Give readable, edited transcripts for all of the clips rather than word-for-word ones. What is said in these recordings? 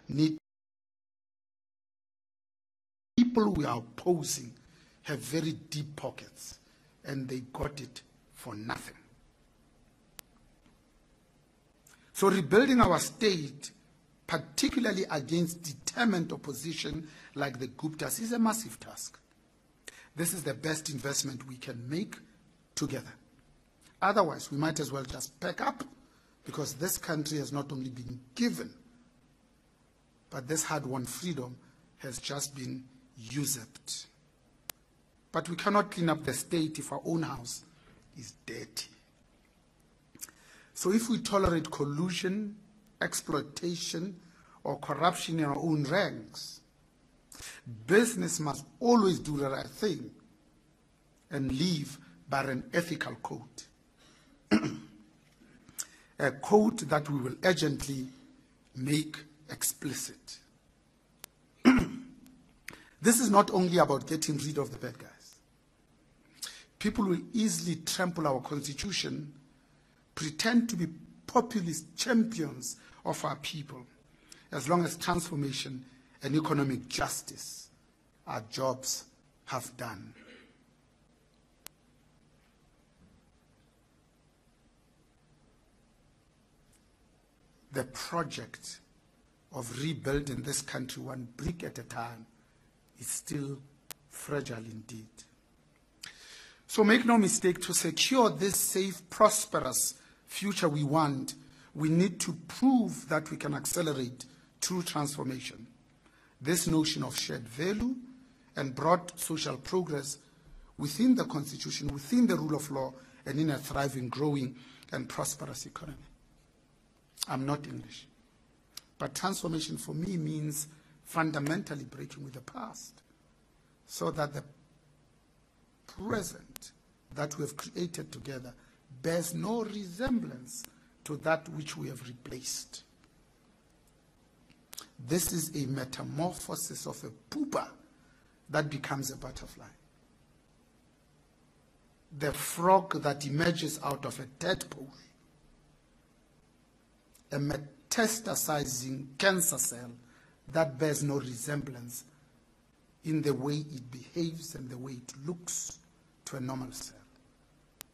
need. People we are opposing have very deep pockets, and they got it for nothing. So rebuilding our state, particularly against determined opposition like the Guptas, is a massive task. This is the best investment we can make together. Otherwise, we might as well just pack up, because this country has not only been given, but this hard-won freedom has just been usurped. But we cannot clean up the state if our own house is dirty. So if we tolerate collusion, exploitation, or corruption in our own ranks, business must always do the right thing and live by an ethical code. A code that we will urgently make explicit. This is not only about getting rid of the bad guys. People will easily trample our constitution, pretend to be populist champions of our people, as long as transformation and economic justice are jobs have done. The project of rebuilding this country one brick at a time is still fragile indeed. So make no mistake, to secure this safe, prosperous future we want, we need to prove that we can accelerate true transformation. This notion of shared value and broad social progress within the Constitution, within the rule of law, and in a thriving, growing, and prosperous economy. I'm not English, but transformation for me means fundamentally breaking with the past, so that the present that we have created together bears no resemblance to that which we have replaced. This is a metamorphosis of a pupa that becomes a butterfly. The frog that emerges out of a tadpole, a metastasizing cancer cell that bears no resemblance in the way it behaves and the way it looks to a normal cell.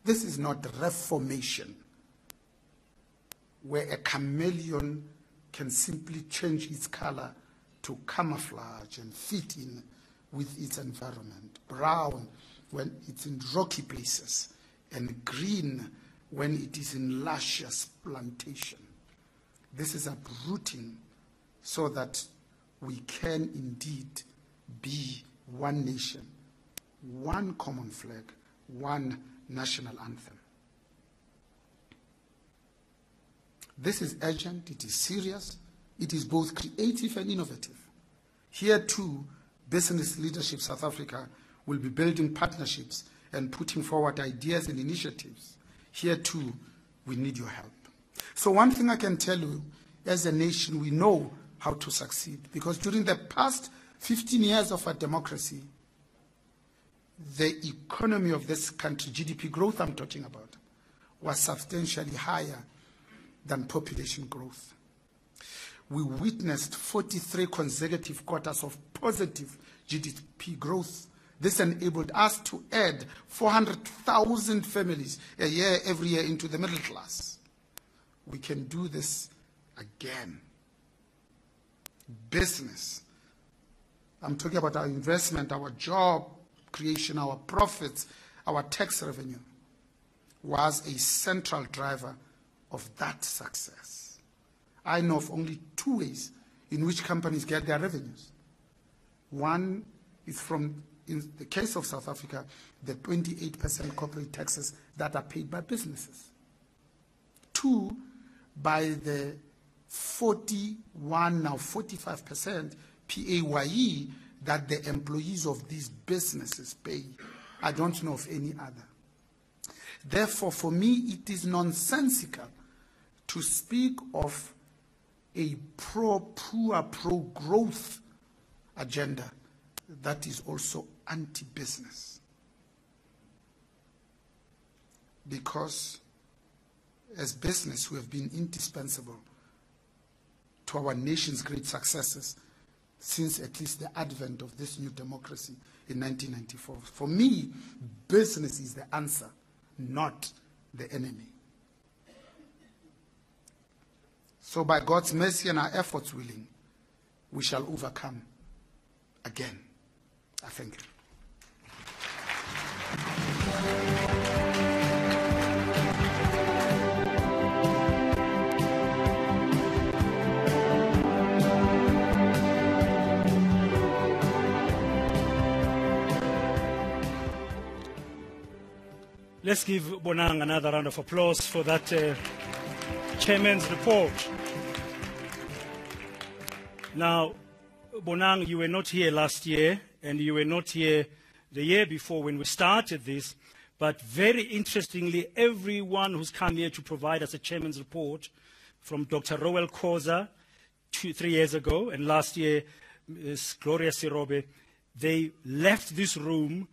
This is not reformation, where a chameleon can simply change its color to camouflage and fit in with its environment. Brown when it's in rocky places, and green when it is in luscious plantation. This is uprooting so that we can indeed be one nation, one common flag, one national anthem. This is urgent, it is serious, it is both creative and innovative. Here too, Business Leadership South Africa will be building partnerships and putting forward ideas and initiatives. Here too, we need your help. So one thing I can tell you, as a nation, we know how to succeed, because during the past 15 years of our democracy, the economy of this country, GDP growth I'm talking about, was substantially higher than population growth. We witnessed 43 consecutive quarters of positive GDP growth. This enabled us to add 400,000 families a year, every year, into the middle class. We can do this again. Business. I'm talking about our investment, our job creation, our profits, our tax revenue was a central driver of that success. I know of only two ways in which companies get their revenues. One is from, in the case of South Africa, the 28% corporate taxes that are paid by businesses. Two, by the 41, now 45% PAYE that the employees of these businesses pay. I don't know of any other. Therefore, for me, it is nonsensical to speak of a pro-poor, pro-growth agenda that is also anti-business. Because as business, we have been indispensable to our nation's great successes since at least the advent of this new democracy in 1994. For me, business is the answer, not the enemy. So by God's mercy and our efforts willing, we shall overcome again. I thank you. Let's give Bonang another round of applause for that chairman's report. Now, Bonang, you were not here last year, and you were not here the year before when we started this, but very interestingly, everyone who's come here to provide us a chairman's report, from Dr. Roel Khoza 3 years ago, and last year, Ms. Gloria Sirobe, they left this room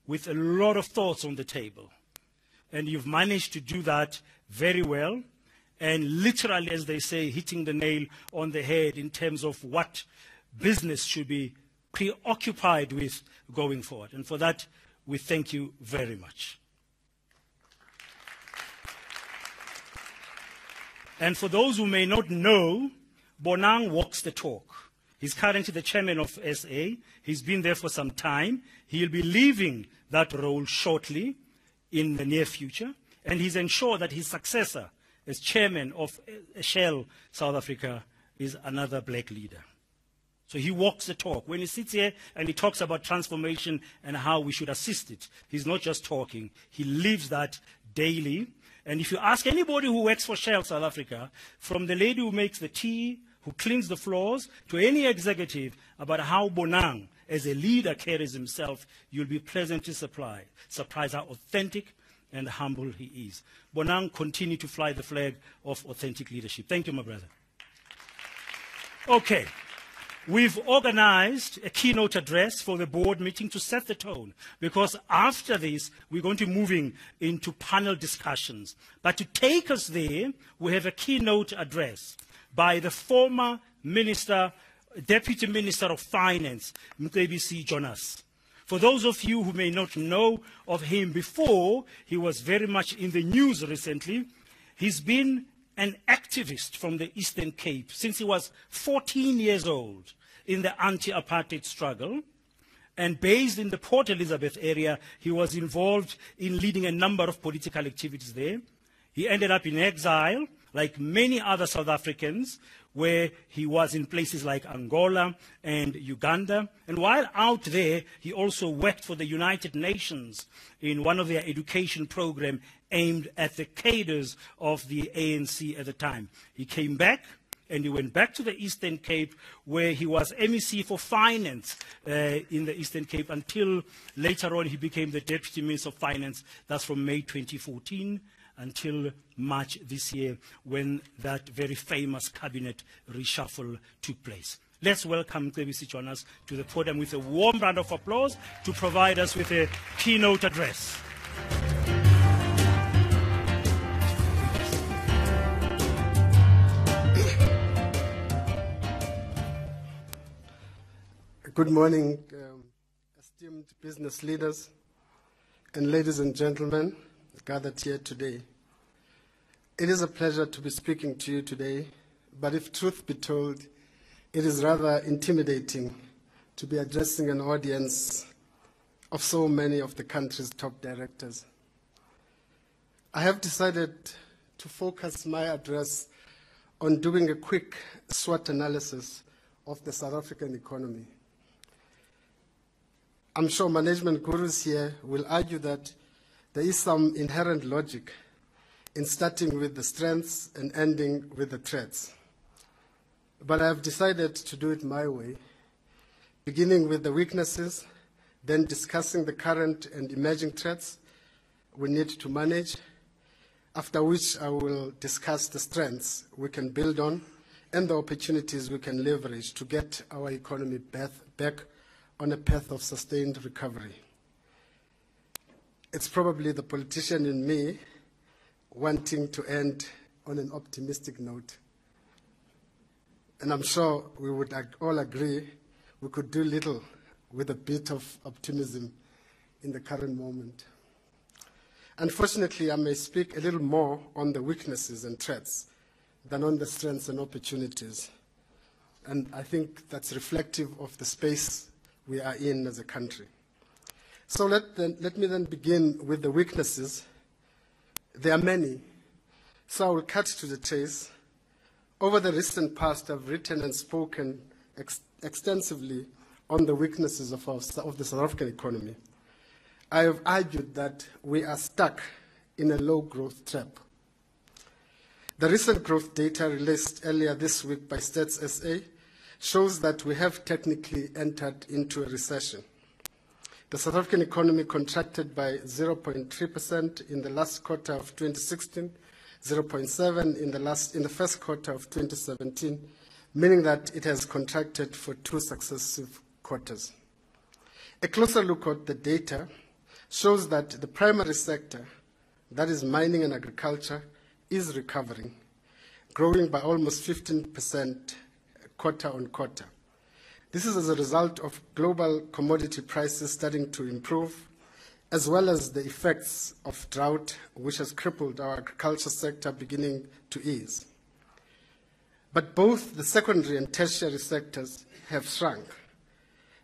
with a lot of thoughts on the table. And you've managed to do that very well, and literally, as they say, hitting the nail on the head in terms of what business should be preoccupied with going forward. And for that, we thank you very much. And for those who may not know, Bonang walks the talk. He's currently the chairman of SA. He's been there for some time. He'll be leaving that role shortly in the near future, and he's ensured that his successor as chairman of Shell South Africa is another black leader. So he walks the talk. When he sits here and he talks about transformation and how we should assist it, he's not just talking, he lives that daily. And if you ask anybody who works for Shell South Africa, from the lady who makes the tea, who cleans the floors, to any executive, about how Bonang as a leader carries himself, you'll be pleasantly surprised how authentic and humble he is. Bonang, continue to fly the flag of authentic leadership. Thank you, my brother. Okay. We've organized a keynote address for the board meeting to set the tone, because after this, we're going to be moving into panel discussions. But to take us there, we have a keynote address by the former Deputy Minister of Finance, Mcebisi Jonas. For those of you who may not know of him before, he was very much in the news recently. He's been an activist from the Eastern Cape since he was 14 years old in the anti-apartheid struggle. And based in the Port Elizabeth area, he was involved in leading a number of political activities there. He ended up in exile, like many other South Africans, where he was in places like Angola and Uganda. And while out there, he also worked for the United Nations in one of their education programs aimed at the cadres of the ANC at the time. He came back, and he went back to the Eastern Cape, where he was MEC for Finance in the Eastern Cape, until later on he became the Deputy Minister of Finance. That's from May 2014 until March this year, when that very famous cabinet reshuffle took place. Let's welcome Mcebisi Jonas to the podium with a warm round of applause to provide us with a keynote address. Good morning, esteemed business leaders and ladies and gentlemen gathered here today. It is a pleasure to be speaking to you today, but if truth be told, it is rather intimidating to be addressing an audience of so many of the country's top directors. I have decided to focus my address on doing a quick SWOT analysis of the South African economy. I'm sure management gurus here will argue that there is some inherent logic in starting with the strengths and ending with the threats. But I have decided to do it my way, beginning with the weaknesses, then discussing the current and emerging threats we need to manage, after which I will discuss the strengths we can build on and the opportunities we can leverage to get our economy back on a path of sustained recovery. It's probably the politician in me wanting to end on an optimistic note. and I'm sure we would all agree, we could do little with a bit of optimism in the current moment. Unfortunately, I may speak a little more on the weaknesses and threats than on the strengths and opportunities. And I think that's reflective of the space we are in as a country. So let me then begin with the weaknesses. There are many, so I will cut to the chase. Over the recent past, I've written and spoken extensively on the weaknesses of the South African economy. I have argued that we are stuck in a low-growth trap. The recent growth data released earlier this week by Stats SA shows that we have technically entered into a recession. The South African economy contracted by 0.3% in the last quarter of 2016, 0.7% in the first quarter of 2017, meaning that it has contracted for 2 successive quarters. A closer look at the data shows that the primary sector, that is mining and agriculture, is recovering, growing by almost 15% quarter on quarter. This is as a result of global commodity prices starting to improve, as well as the effects of drought, which has crippled our agriculture sector, beginning to ease. But both the secondary and tertiary sectors have shrunk,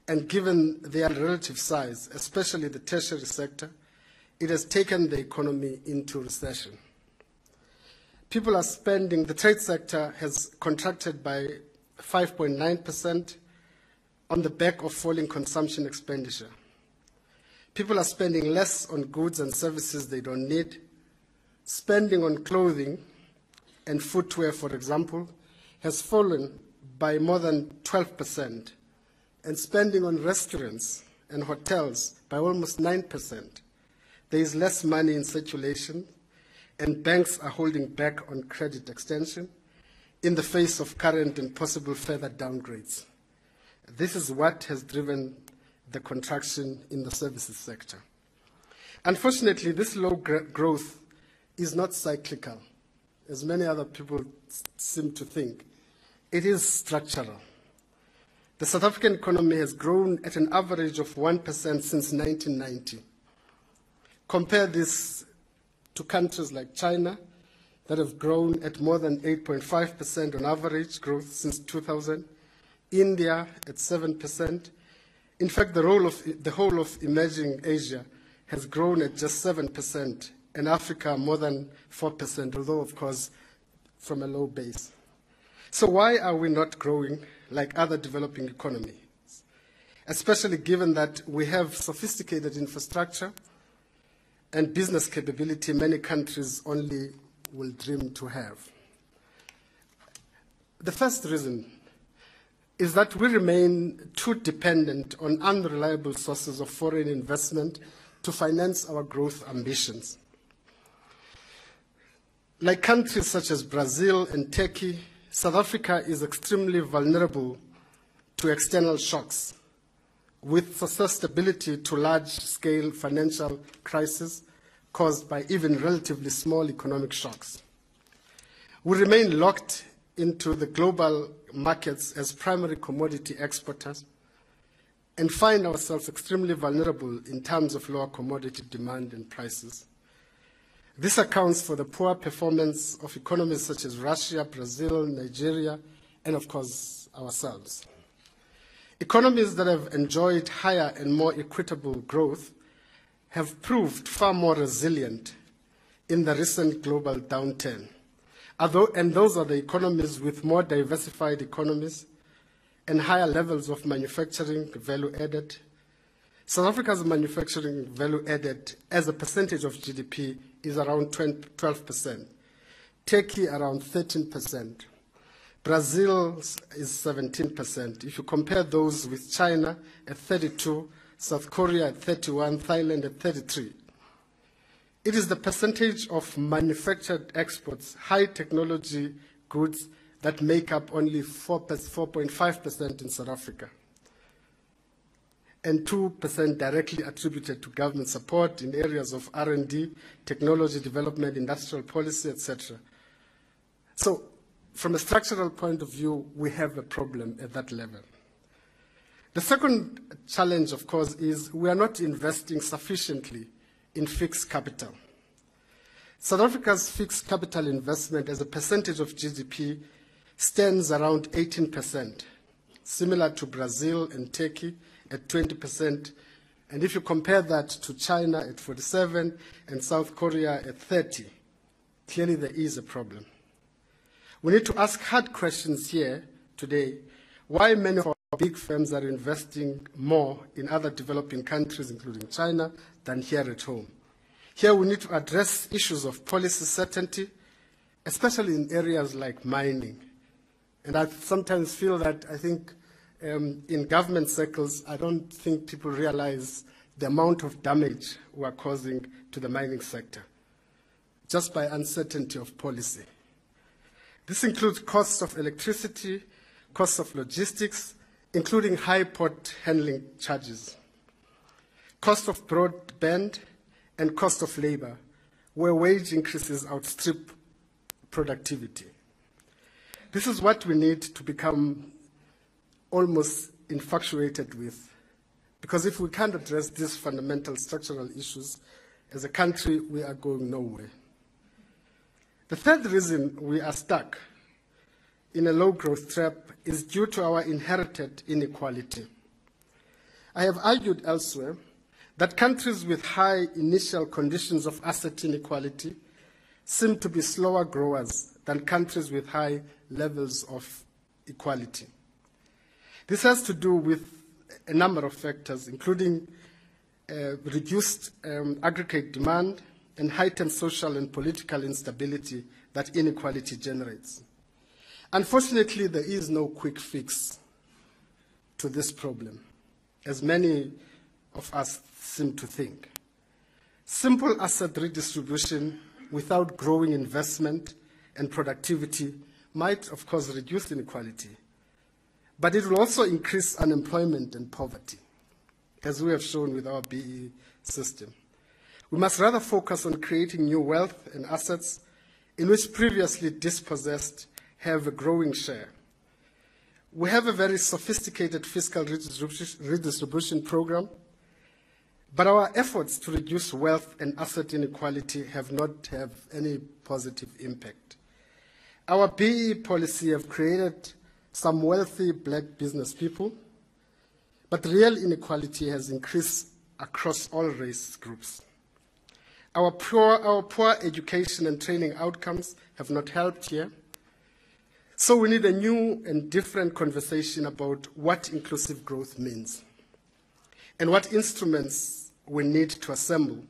and given their relative size, especially the tertiary sector, it has taken the economy into recession. People are spending, the trade sector has contracted by 5.9% on the back of falling consumption expenditure. People are spending less on goods and services they don't need. Spending on clothing and footwear, for example, has fallen by more than 12%, and spending on restaurants and hotels by almost 9%. There is less money in circulation, and banks are holding back on credit extension in the face of current and possible further downgrades. This is what has driven the contraction in the services sector. Unfortunately, this low growth is not cyclical, as many other people seem to think. It is structural. The South African economy has grown at an average of 1% since 1990. Compare this to countries like China that have grown at more than 8.5% on average growth since 2000, India at 7%. In fact, the whole of emerging Asia has grown at just 7%, and Africa more than 4%, although, of course, from a low base. So why are we not growing like other developing economies, especially given that we have sophisticated infrastructure and business capability many countries only will dream to have? The first reason is that we remain too dependent on unreliable sources of foreign investment to finance our growth ambitions. Like countries such as Brazil and Turkey, South Africa is extremely vulnerable to external shocks, with susceptibility to large-scale financial crises caused by even relatively small economic shocks. We remain locked into the global markets as primary commodity exporters and find ourselves extremely vulnerable in terms of lower commodity demand and prices. This accounts for the poor performance of economies such as Russia, Brazil, Nigeria, and of course ourselves. Economies that have enjoyed higher and more equitable growth have proved far more resilient in the recent global downturn. And those are the economies with more diversified economies and higher levels of manufacturing value added. South Africa's manufacturing value added as a percentage of GDP is around 12%. Turkey around 13%. Brazil is 17%. If you compare those with China at 32%, South Korea at 31%, Thailand at 33%. It is the percentage of manufactured exports, high technology goods, that make up only 4.5% in South Africa, and 2% directly attributed to government support in areas of R&D, technology development, industrial policy, etc. So from a structural point of view, we have a problem at that level. The second challenge, of course, is we are not investing sufficiently in fixed capital. South Africa's fixed capital investment as a percentage of GDP stands around 18%, similar to Brazil and Turkey at 20%. And if you compare that to China at 47% and South Korea at 30%, clearly there is a problem. We need to ask hard questions here today. Why many of our big firms are investing more in other developing countries, including China, than here at home? Here we need to address issues of policy certainty, especially in areas like mining. And I sometimes feel that in government circles, I don't think people realize the amount of damage we are causing to the mining sector, just by uncertainty of policy. This includes costs of electricity, costs of logistics, including high port handling charges, cost of broadband, and cost of labor, where wage increases outstrip productivity. This is what we need to become almost infatuated with, because if we can't address these fundamental structural issues, as a country, we are going nowhere. The third reason we are stuck in a low-growth trap is due to our inherited inequality. I have argued elsewhere that countries with high initial conditions of asset inequality seem to be slower growers than countries with high levels of equality. This has to do with a number of factors, including reduced aggregate demand and heightened social and political instability that inequality generates. Unfortunately, there is no quick fix to this problem, as many of us seem to think. Simple asset redistribution without growing investment and productivity might, of course, reduce inequality, but it will also increase unemployment and poverty, as we have shown with our BE system. We must rather focus on creating new wealth and assets in which previously dispossessed have a growing share. We have a very sophisticated fiscal redistribution program, but our efforts to reduce wealth and asset inequality have not had any positive impact. Our BE policy have created some wealthy black business people, but real inequality has increased across all race groups. Our poor education and training outcomes have not helped here. So we need a new and different conversation about what inclusive growth means and what instruments we need to assemble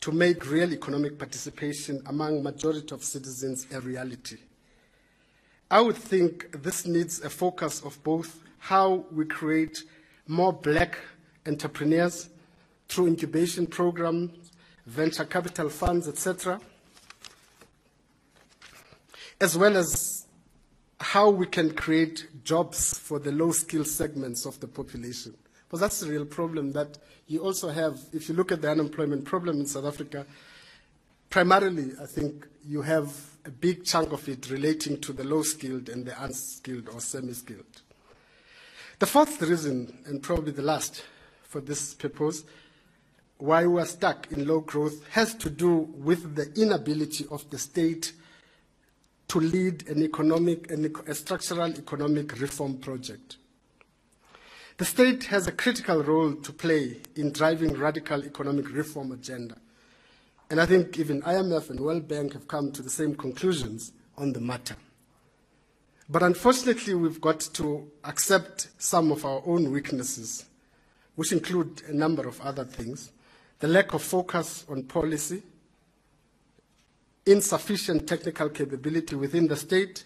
to make real economic participation among majority of citizens a reality. I would think this needs a focus of both how we create more black entrepreneurs through incubation programs, venture capital funds, etc., as well as how we can create jobs for the low-skill segments of the population. Because that's the real problem that you also have. If you look at the unemployment problem in South Africa, primarily, I think, you have a big chunk of it relating to the low-skilled and the unskilled or semi-skilled. The fourth reason, and probably the last for this purpose, why we are stuck in low growth has to do with the inability of the state to lead a structural economic reform project. The state has a critical role to play in driving radical economic reform agenda. And I think even IMF and World Bank have come to the same conclusions on the matter. But unfortunately, we've got to accept some of our own weaknesses, which include a number of other things: the lack of focus on policy, insufficient technical capability within the state,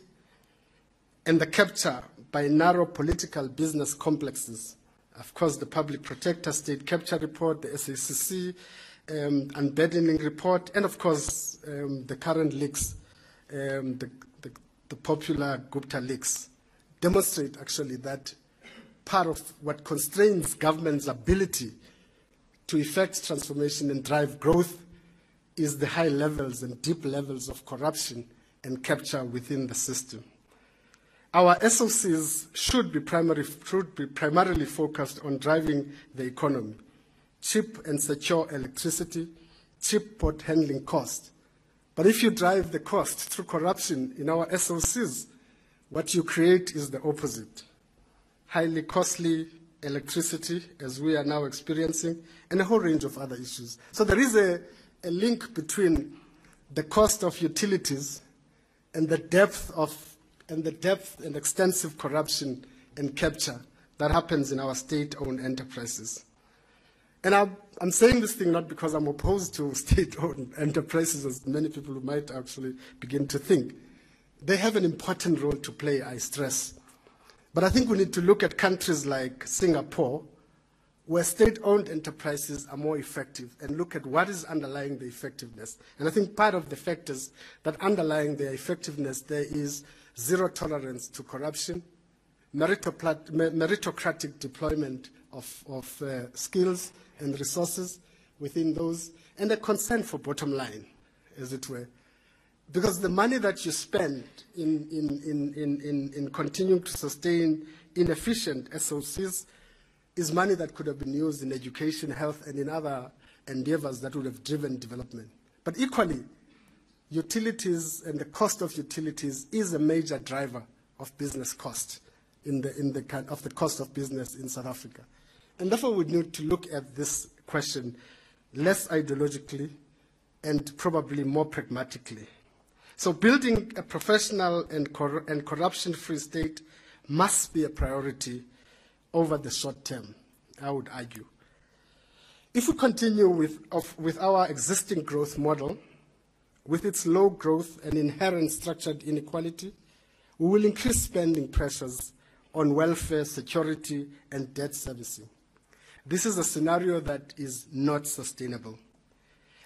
and the capture by narrow political business complexes. Of course, the Public Protector State Capture Report, the SACC, unburdening report, and of course, the current leaks, the popular Gupta leaks, demonstrate actually that part of what constrains government's ability to effect transformation and drive growth is the high levels and deep levels of corruption and capture within the system. Our SOCs should be primarily focused on driving the economy, cheap and secure electricity, cheap port handling cost. But if you drive the cost through corruption in our SOCs, what you create is the opposite. Highly costly electricity, as we are now experiencing, and a whole range of other issues. So there is a link between the cost of utilities and the depth and extensive corruption and capture that happens in our state-owned enterprises. And I'm saying this thing not because I'm opposed to state-owned enterprises, as many people might actually begin to think. They have an important role to play, I stress. But I think we need to look at countries like Singapore, where state-owned enterprises are more effective, and look at what is underlying the effectiveness. And I think part of the factors that underlying their effectiveness there is zero tolerance to corruption, meritocratic deployment of skills and resources within those, and a concern for bottom line, as it were. Because the money that you spend in continuing to sustain inefficient SOCs is money that could have been used in education, health, and in other endeavors that would have driven development. But equally, utilities and the cost of utilities is a major driver of business cost of the cost of business in South Africa. And therefore, we need to look at this question less ideologically and probably more pragmatically. So building a professional and corruption-free state must be a priority over the short term, I would argue. If we continue with our existing growth model, with its low growth and inherent structured inequality, we will increase spending pressures on welfare, security, and debt servicing. This is a scenario that is not sustainable.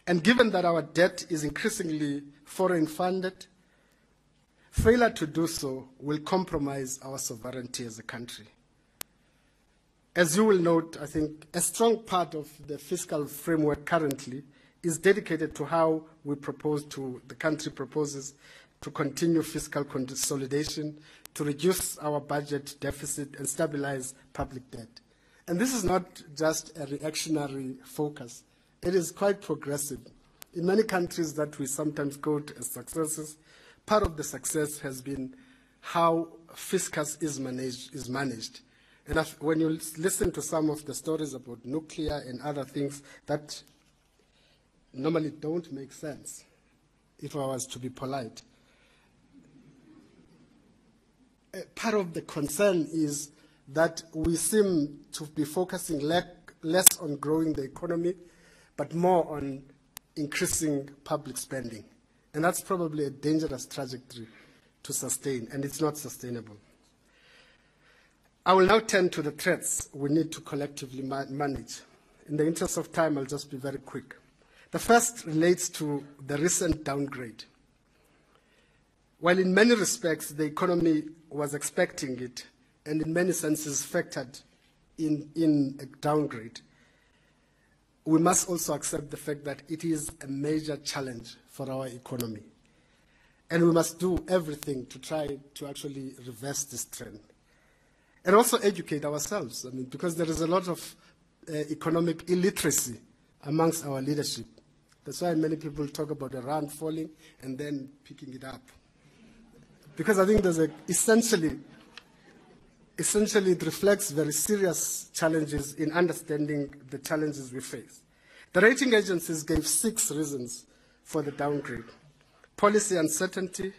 And given that our debt is increasingly foreign funded, failure to do so will compromise our sovereignty as a country. As you will note, I think a strong part of the fiscal framework currently is dedicated to how the country proposes to continue fiscal consolidation, to reduce our budget deficit and stabilize public debt. And this is not just a reactionary focus. It is quite progressive. In many countries that we sometimes quote as successes, part of the success has been how fiscus is managed. And when you listen to some of the stories about nuclear and other things that normally don't make sense, if I was to be polite, part of the concern is that we seem to be focusing less on growing the economy, but more on increasing public spending. And that's probably a dangerous trajectory to sustain, and it's not sustainable. I will now turn to the threats we need to collectively manage. In the interest of time, I'll just be very quick. The first relates to the recent downgrade. While in many respects the economy was expecting it, and in many senses factored in a downgrade, we must also accept the fact that it is a major challenge for our economy. And we must do everything to try to actually reverse this trend. And also educate ourselves, because there is a lot of economic illiteracy amongst our leadership. That's why many people talk about the rand falling and then picking it up. Because I think there's essentially it reflects very serious challenges in understanding the challenges we face. The rating agencies gave 6 reasons for the downgrade. Policy uncertainty,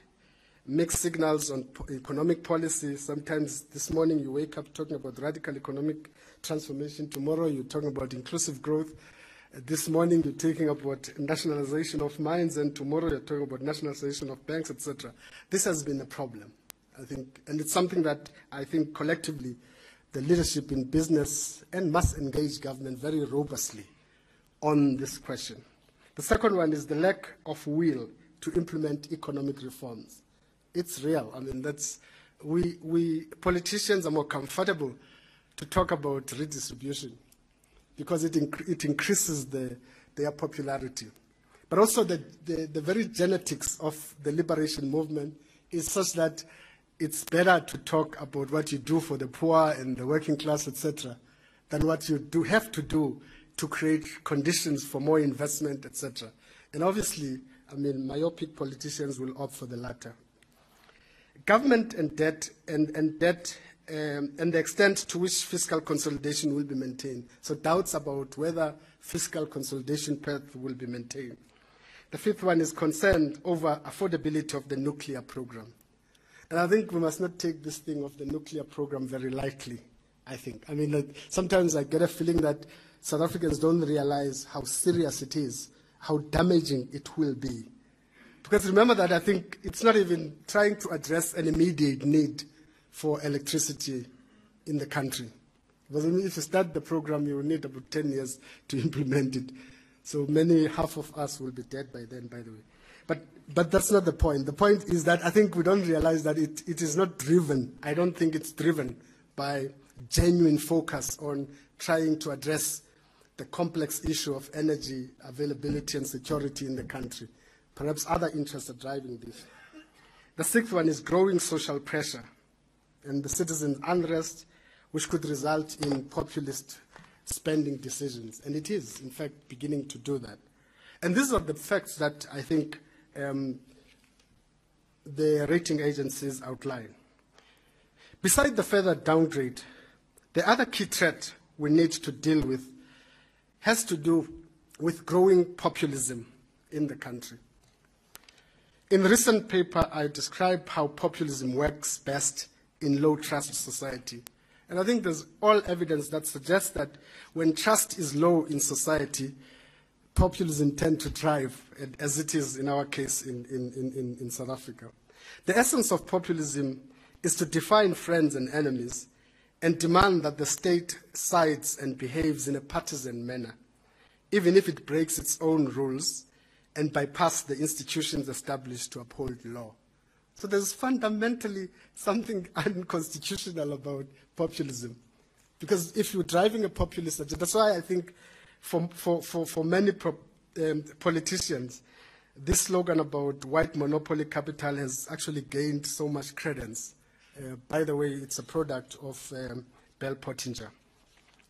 mixed signals on economic policy. Sometimes this morning you wake up talking about radical economic transformation. Tomorrow you're talking about inclusive growth. This morning you're talking about nationalization of mines, and tomorrow you're talking about nationalization of banks, etc. This has been a problem, I think, and it's something that I think collectively the leadership in business and must engage government very robustly on this question. The second one is the lack of will to implement economic reforms. It's real. We politicians are more comfortable to talk about redistribution because it increases their popularity. But also the very genetics of the liberation movement is such that it's better to talk about what you do for the poor and the working class, etc., than what you have to do to create conditions for more investment, etc. And obviously, I mean, myopic politicians will opt for the latter. Government and debt and the extent to which fiscal consolidation will be maintained. So doubts about whether fiscal consolidation path will be maintained. The fifth one is concern over affordability of the nuclear program. And I think we must not take this thing of the nuclear program very lightly, I think. I mean, sometimes I get a feeling that South Africans don't realize how serious it is, how damaging it will be. Because remember that I think it's not even trying to address an immediate need for electricity in the country. Because if you start the program, you will need about 10 years to implement it. So half of us will be dead by then, by the way. But that's not the point. The point is that I think we don't realize that it is not driven. I don't think it's driven by genuine focus on trying to address the complex issue of energy availability and security in the country. Perhaps other interests are driving this. The sixth one is growing social pressure and the citizens' unrest, which could result in populist spending decisions. And it is, in fact, beginning to do that. And these are the facts that I think the rating agencies outline. Beside the further downgrade, the other key threat we need to deal with has to do with growing populism in the country. In the recent paper, I describe how populism works best in low-trust society. And I think there's all evidence that suggests that when trust is low in society, populism tends to thrive, as it is in our case in South Africa. The essence of populism is to define friends and enemies and demand that the state sides and behaves in a partisan manner, even if it breaks its own rules and bypass the institutions established to uphold law. So there's fundamentally something unconstitutional about populism. Because if you're driving a populist agenda, that's why I think for many politicians, this slogan about white monopoly capital has actually gained so much credence. By the way, it's a product of Bell Pottinger.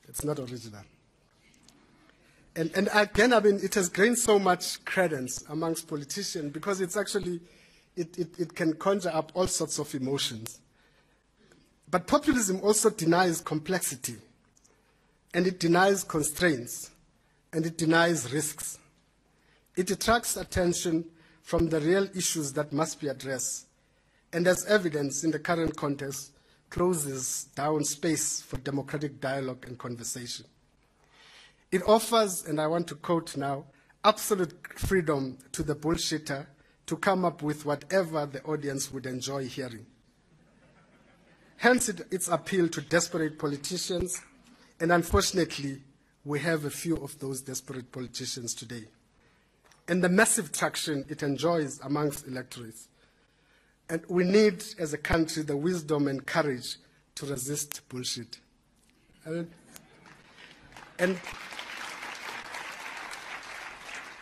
It's not original. And again, I mean, it has gained so much credence amongst politicians because it's actually, it can conjure up all sorts of emotions. But populism also denies complexity, and it denies constraints, and it denies risks. It attracts attention from the real issues that must be addressed, and as evidence in the current context, closes down space for democratic dialogue and conversation. It offers, and I want to quote now, absolute freedom to the bullshitter to come up with whatever the audience would enjoy hearing. Hence its appeal to desperate politicians, and unfortunately, we have a few of those desperate politicians today. And the massive traction it enjoys amongst electorates. And we need, as a country, the wisdom and courage to resist bullshit. And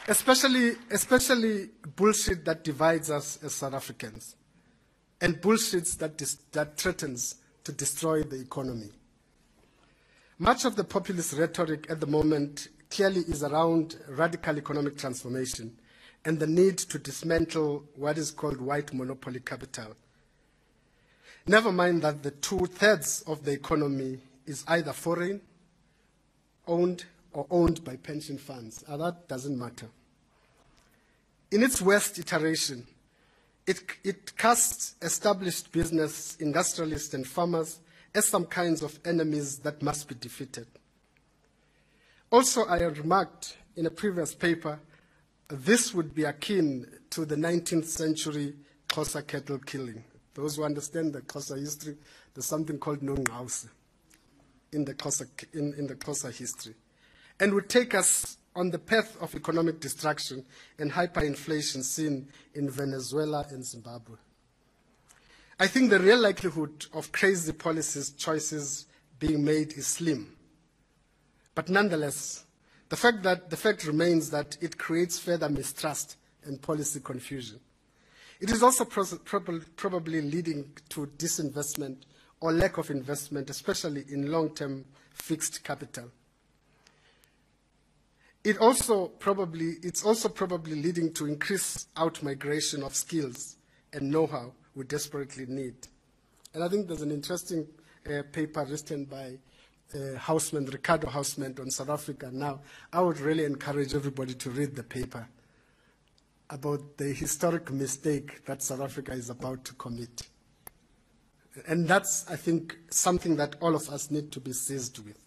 especially bullshit that divides us as South Africans, and bullshit that threatens to destroy the economy. Much of the populist rhetoric at the moment clearly is around radical economic transformation and the need to dismantle what is called white monopoly capital. Never mind that the 2/3 of the economy is either foreign, owned, or owned by pension funds. That doesn't matter. In its worst iteration, it casts established business, industrialists, and farmers as some kinds of enemies that must be defeated. Also, I remarked in a previous paper, this would be akin to the 19th century Xhosa cattle killing. Those who understand the Xhosa history, there's something called Nongqawuse in the Xhosa history, and would take us on the path of economic destruction and hyperinflation seen in Venezuela and Zimbabwe. I think the real likelihood of crazy policies choices being made is slim. But nonetheless, the fact remains that it creates further mistrust and policy confusion. It is also probably leading to disinvestment or lack of investment, especially in long-term fixed capital. It's also probably leading to increased out-migration of skills and know-how we desperately need. And I think there's an interesting paper written by Ricardo Hausman on South Africa. Now, I would really encourage everybody to read the paper about the historic mistake that South Africa is about to commit. And that's, I think, something that all of us need to be seized with.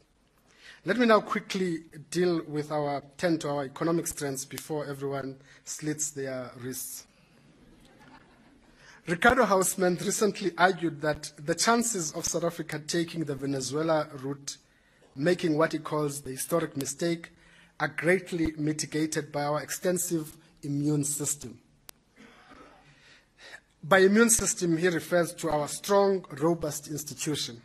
Let me now quickly tend to our economic strengths before everyone slits their wrists. Ricardo Hausman recently argued that the chances of South Africa taking the Venezuela route, making what he calls the historic mistake, are greatly mitigated by our extensive immune system. By immune system, he refers to our strong, robust institution,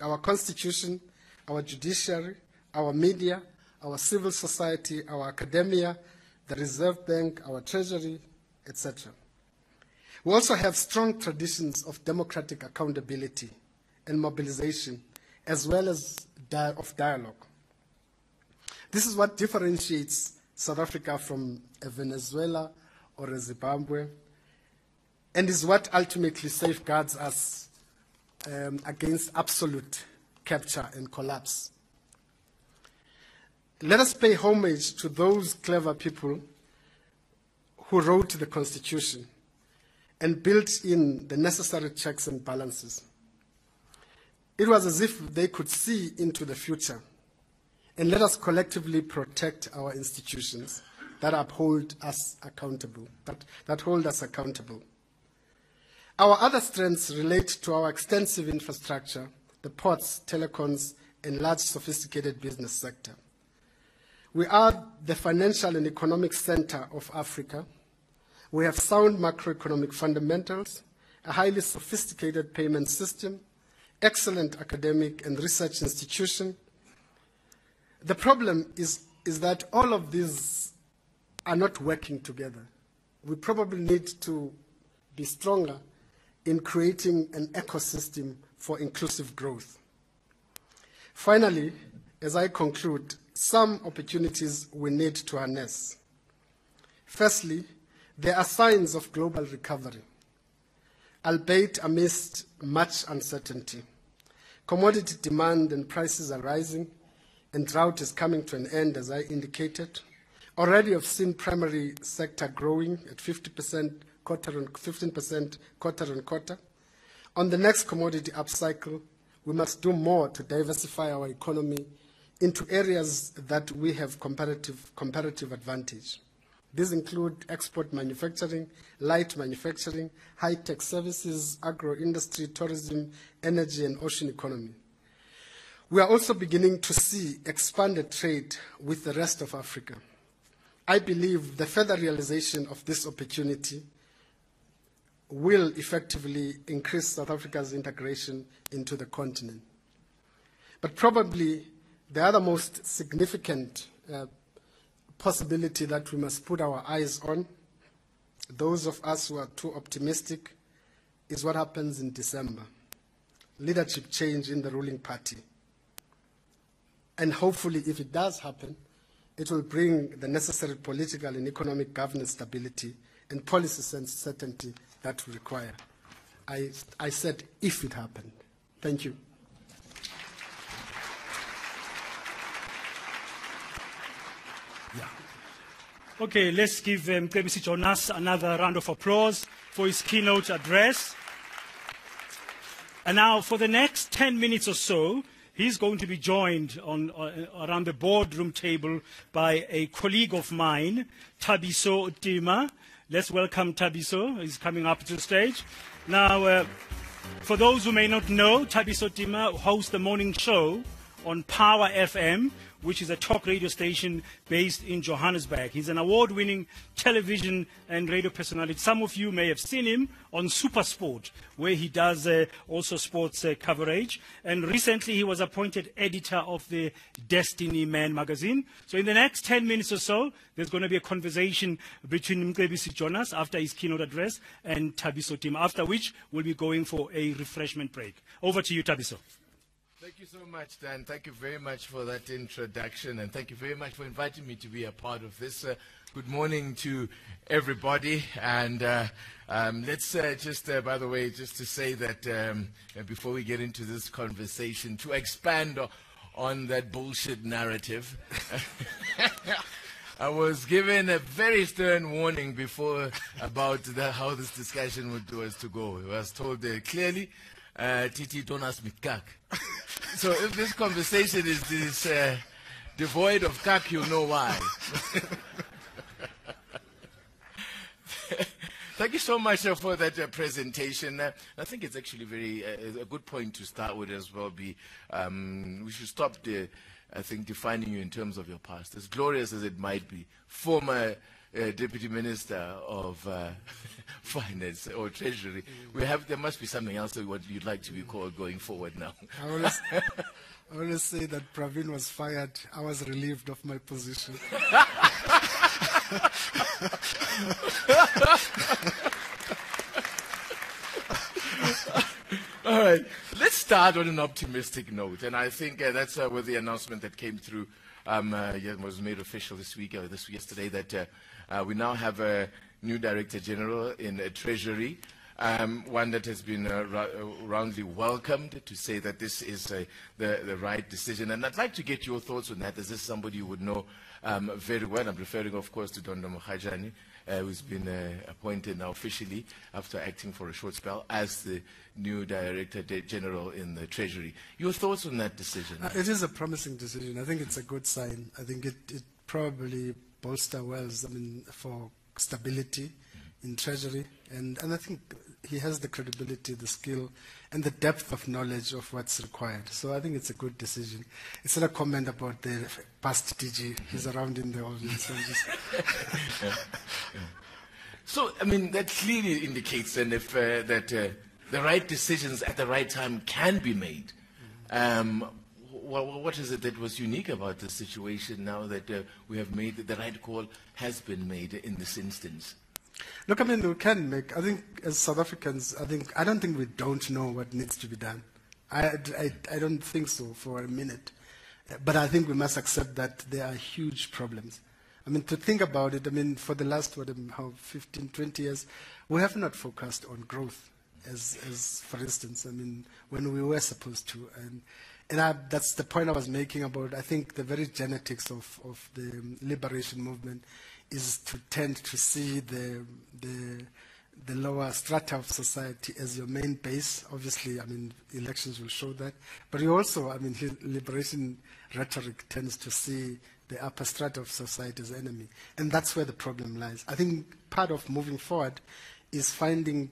our constitution, our judiciary, our media, our civil society, our academia, the Reserve Bank, our treasury, etc. We also have strong traditions of democratic accountability and mobilization, as well as of dialogue. This is what differentiates South Africa from a Venezuela or a Zimbabwe, and is what ultimately safeguards us against absolute capture and collapse. Let us pay homage to those clever people who wrote the Constitution and built in the necessary checks and balances. It was as if they could see into the future. And let us collectively protect our institutions that uphold us accountable, that hold us accountable. Our other strengths relate to our extensive infrastructure, the ports, telecoms, and large sophisticated business sector. We are the financial and economic center of Africa. We have sound macroeconomic fundamentals, a highly sophisticated payment system, excellent academic and research institution. The problem is that all of these are not working together. We probably need to be stronger in creating an ecosystem for inclusive growth. Finally, as I conclude, some opportunities we need to harness. Firstly, there are signs of global recovery, albeit amidst much uncertainty. Commodity demand and prices are rising, and drought is coming to an end, as I indicated. Already I've seen primary sector growing at 15% quarter on quarter. On the next commodity upcycle, we must do more to diversify our economy into areas that we have comparative advantage. These include export manufacturing, light manufacturing, high-tech services, agro-industry, tourism, energy, and ocean economy. We are also beginning to see expanded trade with the rest of Africa. I believe the further realization of this opportunity will effectively increase South Africa's integration into the continent. But probably the other most significant possibility that we must put our eyes on, those of us who are too optimistic, is what happens in December. Leadership change in the ruling party. And hopefully, if it does happen, it will bring the necessary political and economic governance stability and policy certainty that we require. I said if it happened. Thank you. Yeah. Okay, let's give Mcebisi Jonas another round of applause for his keynote address. And now, for the next 10 minutes or so, he's going to be joined around the boardroom table by a colleague of mine, Thabiso Tima. Let's welcome Thabiso. He's coming up to the stage. Now, for those who may not know, Thabiso Tima hosts the morning show on Power FM, which is a talk radio station based in Johannesburg. He's an award-winning television and radio personality. Some of you may have seen him on SuperSport, where he does also sports coverage. And recently he was appointed editor of the Destiny Man magazine. So in the next 10 minutes or so, there's going to be a conversation between Mcebisi Jonas after his keynote address and Thabiso Tim, after which we'll be going for a refreshment break. Over to you, Thabiso. Thank you so much, Dan. Thank you very much for that introduction, and thank you very much for inviting me to be a part of this. Good morning to everybody, and let's just, by the way, just to say that before we get into this conversation, to expand on that bullshit narrative, I was given a very stern warning before about how this discussion was to go. I was told clearly, Titi Donas Mikak. So if this conversation is devoid of kak, you'll know why. Thank you so much for that presentation. I think it's actually a good point to start with as well. We should stop defining you in terms of your past. As glorious as it might be, former Deputy Minister of Finance or Treasury, there must be something else that what you'd like to be called going forward now. I always say that Praveen was fired. I was relieved of my position. All right, let's start on an optimistic note, and I think that's with the announcement that came through, was made official this week, or yesterday, that we now have a new Director General in Treasury, one that has been roundly welcomed, to say that this is the right decision. And I'd like to get your thoughts on that, as this is somebody you would know very well. I'm referring, of course, to Dondo Mohajani, who's been appointed now officially after acting for a short spell as the new Director General in the Treasury. Your thoughts on that decision? It is a promising decision. I think it's a good sign. I think it probably bolster wells, for stability in Treasury. And I think he has the credibility, the skill, and the depth of knowledge of what's required. So I think it's a good decision. It's not a comment about the past DG. He's around in the audience. So, that clearly indicates then if that the right decisions at the right time can be made. What is it that was unique about this situation now that we have made the right call has been made in this instance? Look, we can make, I think as South Africans, I don't think we don't know what needs to be done. I don't think so for a minute. But I think we must accept that there are huge problems. To think about it, for the last, 15, 20 years, we have not focused on growth as for instance, when we were supposed to. And that's the point I was making about, I think, the very genetics of the liberation movement is to tend to see the lower strata of society as your main base. Obviously, elections will show that. But you also, liberation rhetoric tends to see the upper strata of society as enemy. And that's where the problem lies. I think part of moving forward is finding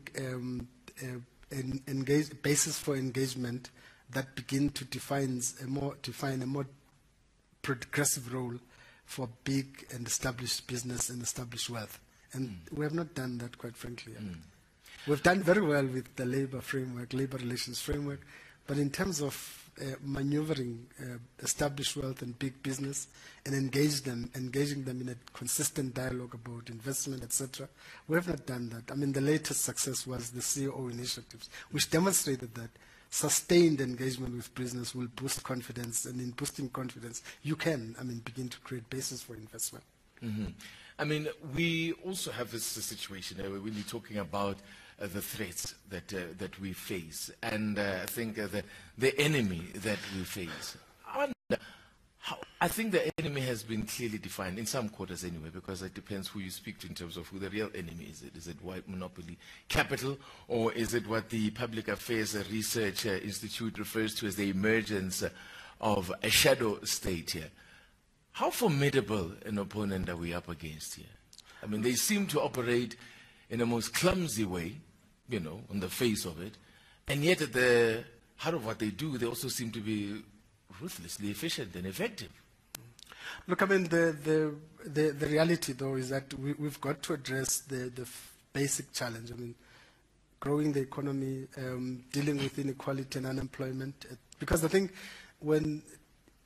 basis for engagement that begin to define a more progressive role for big and established business and established wealth. And we have not done that, quite frankly. We've done very well with the labor relations framework, but in terms of maneuvering established wealth and big business and engaging them in a consistent dialogue about investment, etc., we have not done that. The latest success was the CEO initiatives, which demonstrated that sustained engagement with business will boost confidence, and in boosting confidence, you can, begin to create basis for investment. We also have this situation where we're really talking about the threats that we face, and I think the enemy that we face. I think the enemy has been clearly defined in some quarters anyway, because it depends who you speak to in terms of who the real enemy is. Is it white monopoly capital, or is it what the Public Affairs Research Institute refers to as the emergence of a shadow state here? How formidable an opponent are we up against here? They seem to operate in a most clumsy way, on the face of it, and yet at the heart of what they do, they also seem to be ruthlessly efficient and effective. Look, I mean, the reality, though, is that we've got to address the basic challenge. I mean, growing the economy, dealing with inequality and unemployment. Because I think when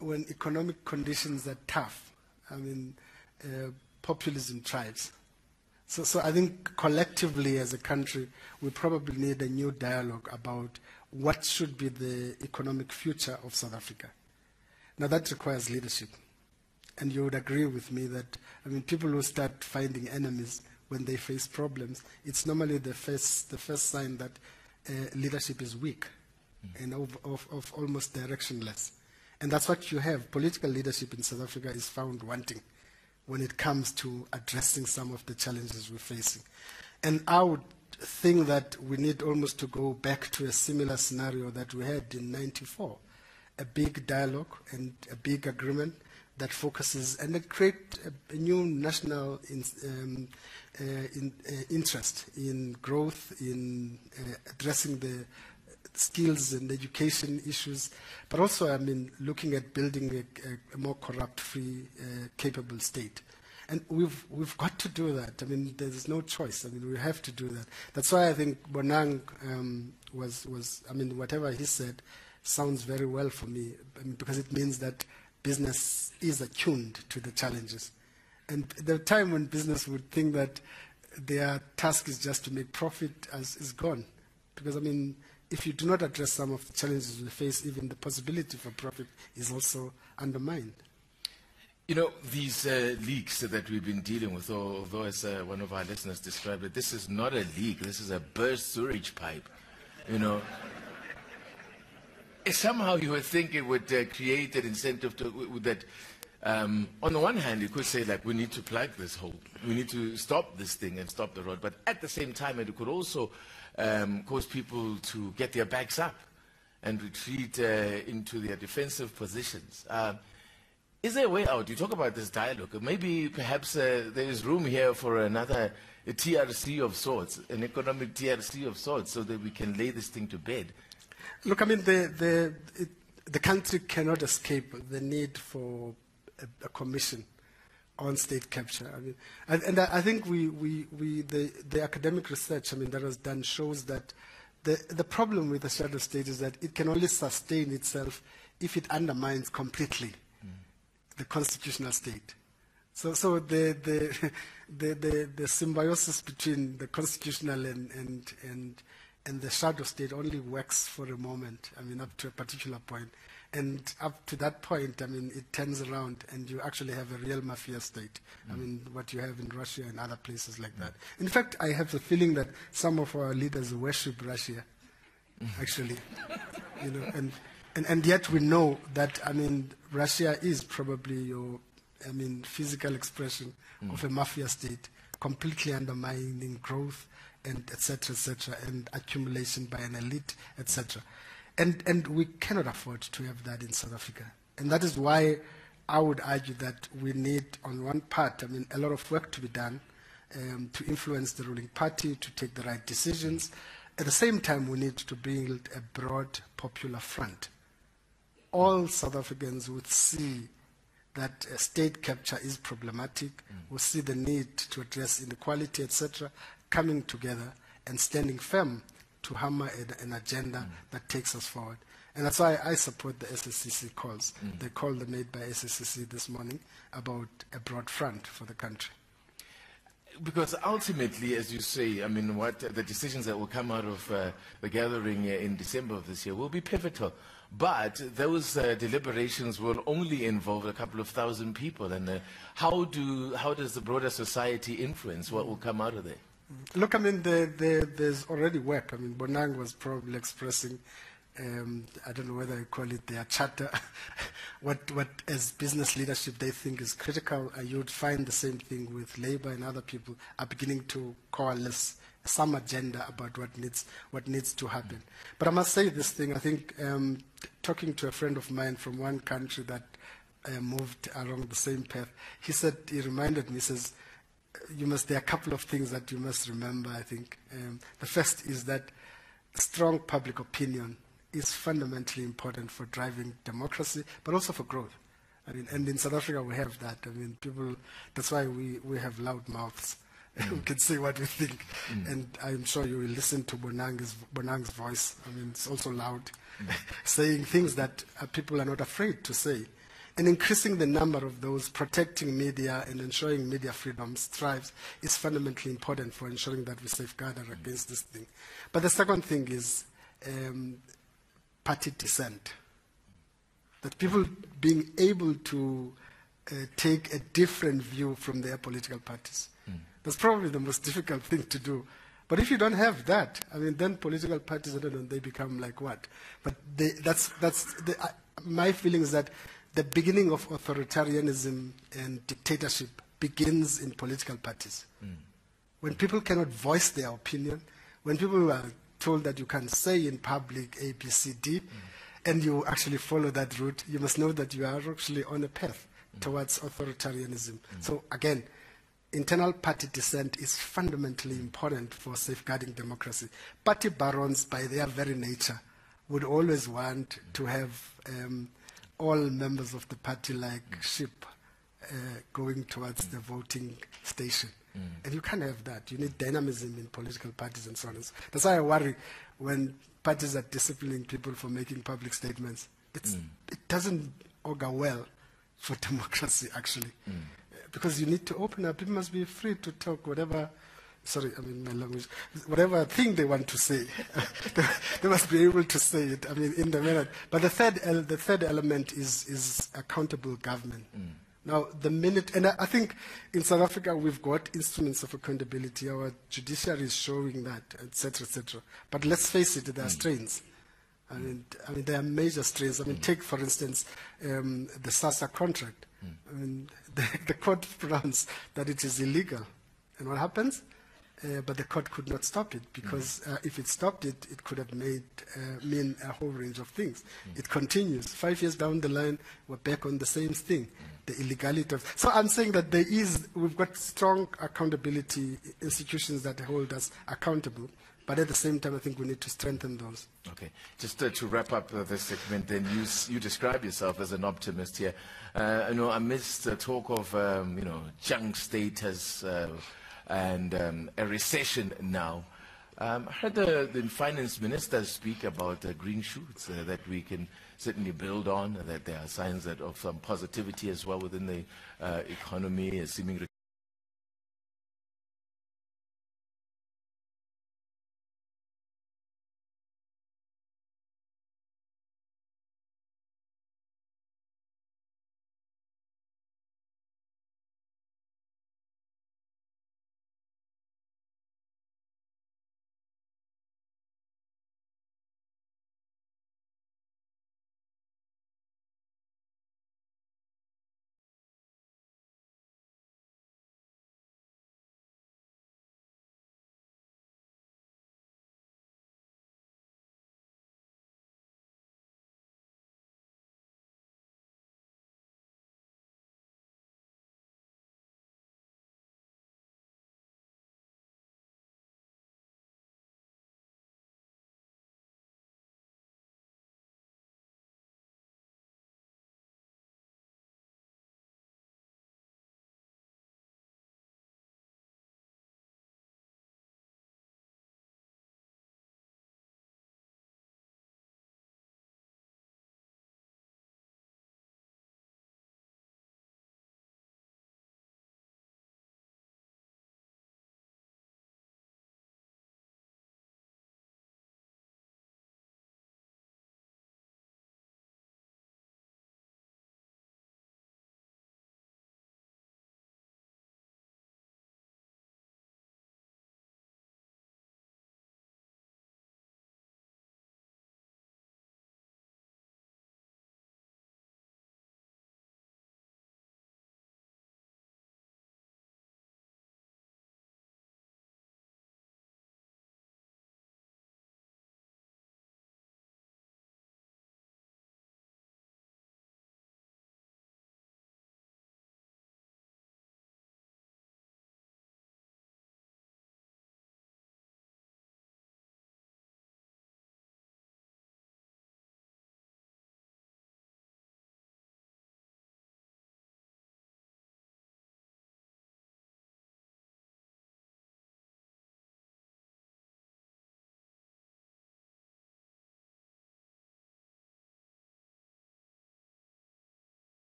economic conditions are tough, I mean, populism thrives. So I think collectively as a country, we probably need a new dialogue about what should be the economic future of South Africa. Now that requires leadership. And you would agree with me that, I mean, people who start finding enemies when they face problems, it's normally the first sign that leadership is weak and of almost directionless. And that's what you have. Political leadership in South Africa is found wanting when it comes to addressing some of the challenges we're facing. And I would think that we need almost to go back to a similar scenario that we had in '94, a big dialogue and a big agreement that focuses and create a new national interest in growth, in addressing the skills and education issues, but also, I mean, looking at building a more corrupt-free, capable state. And we've got to do that. I mean, there's no choice. I mean, we have to do that. That's why I think Bonang I mean, whatever he said sounds very well for me, because it means that business is attuned to the challenges. And the time when business would think that their task is just to make profit is gone. Because, I mean, if you do not address some of the challenges we face, even the possibility for profit is also undermined. You know, these leaks that we've been dealing with, although as one of our listeners described it, this is not a leak, this is a burst sewage pipe, you know. Somehow you would think it would create an incentive that, on the one hand, you could say, like, we need to plug this hole. We need to stop this thing and stop the road. But at the same time, it could also cause people to get their backs up and retreat into their defensive positions. Is there a way out? You talk about this dialogue. Maybe perhaps there is room here for another TRC of sorts, an economic TRC of sorts, so that we can lay this thing to bed. Look, I mean, the country cannot escape the need for a commission on state capture. I mean, and I think the academic research, I mean, that was done shows that the problem with the shadow state is that it can only sustain itself if it undermines completely the constitutional state. So the symbiosis between the constitutional and the shadow state only works for a moment, I mean, up to a particular point. And up to that point, I mean, it turns around and you actually have a real mafia state. I mean, what you have in Russia and other places like that. In fact, I have the feeling that some of our leaders worship Russia, actually. You know, and yet we know that, I mean, Russia is probably your, I mean, physical expression of a mafia state, completely undermining growth, and et cetera, and accumulation by an elite, etc. And we cannot afford to have that in South Africa. And that is why I would argue that we need, on one part, I mean, a lot of work to be done to influence the ruling party, to take the right decisions. At the same time, we need to build a broad popular front. All South Africans would see that state capture is problematic, will see the need to address inequality, etc., coming together and standing firm to hammer an agenda that takes us forward. And that's why I support the SSCC calls. The call they made by SSCC this morning about a broad front for the country. Because ultimately, as you say, I mean, what the decisions that will come out of the gathering in December of this year will be pivotal. But those deliberations will only involve a couple of thousand people. And how does the broader society influence what will come out of there? Look, I mean, there's already work. I mean, Bonang was probably expressing, I don't know whether you call it their charter, what as business leadership they think is critical. You would find the same thing with Labour and other people are beginning to coalesce some agenda about what needs to happen. But I must say this thing, I think, talking to a friend of mine from one country that moved along the same path, he reminded me, he says, there are a couple of things that you must remember, I think. The first is that strong public opinion is fundamentally important for driving democracy, but also for growth. I mean, and in South Africa we have that. I mean, people, that's why we have loud mouths. We can say what we think. And I'm sure you will listen to Bonang's voice. I mean, it's also loud, saying things that people are not afraid to say. And increasing the number of those protecting media and ensuring media freedom thrives is fundamentally important for ensuring that we safeguard against this thing. But the second thing is party dissent. That people being able to take a different view from their political parties. That's probably the most difficult thing to do. But if you don't have that, I mean, then political parties, I don't know, they become like what? But my feeling is that the beginning of authoritarianism and dictatorship begins in political parties. When people cannot voice their opinion, when people are told that you can say in public A, B, C, D, and you actually follow that route, you must know that you are actually on a path towards authoritarianism. So again, internal party dissent is fundamentally important for safeguarding democracy. Party barons, by their very nature, would always want to have all members of the party like sheep going towards the voting station. And you can't have that. You need dynamism in political parties and so on. That's why I worry when parties are disciplining people for making public statements. It doesn't augur well for democracy, actually. Because you need to open up. People must be free to talk whatever, sorry, I mean my language, whatever thing they want to say. They must be able to say it, I mean, in the minute. But the third element is accountable government. Now, the minute, and I think in South Africa we've got instruments of accountability. Our judiciary is showing that, etc., etc. But let's face it, there are strains. I mean, there are major strains. I mean, take, for instance, the SASSA contract. I mean, the court pronounced that it is illegal. And what happens? But the court could not stop it, because if it stopped it, it could have mean a whole range of things. It continues. 5 years down the line, we're back on the same thing, the illegality of. So I'm saying that we've got strong accountability institutions that hold us accountable. But at the same time, I think we need to strengthen those. Okay. Just to wrap up this segment, then you describe yourself as an optimist here. Amidst the talk of, junk status and a recession now, I heard the finance minister speak about green shoots that we can certainly build on, that there are signs of some positivity as well within the economy, seeming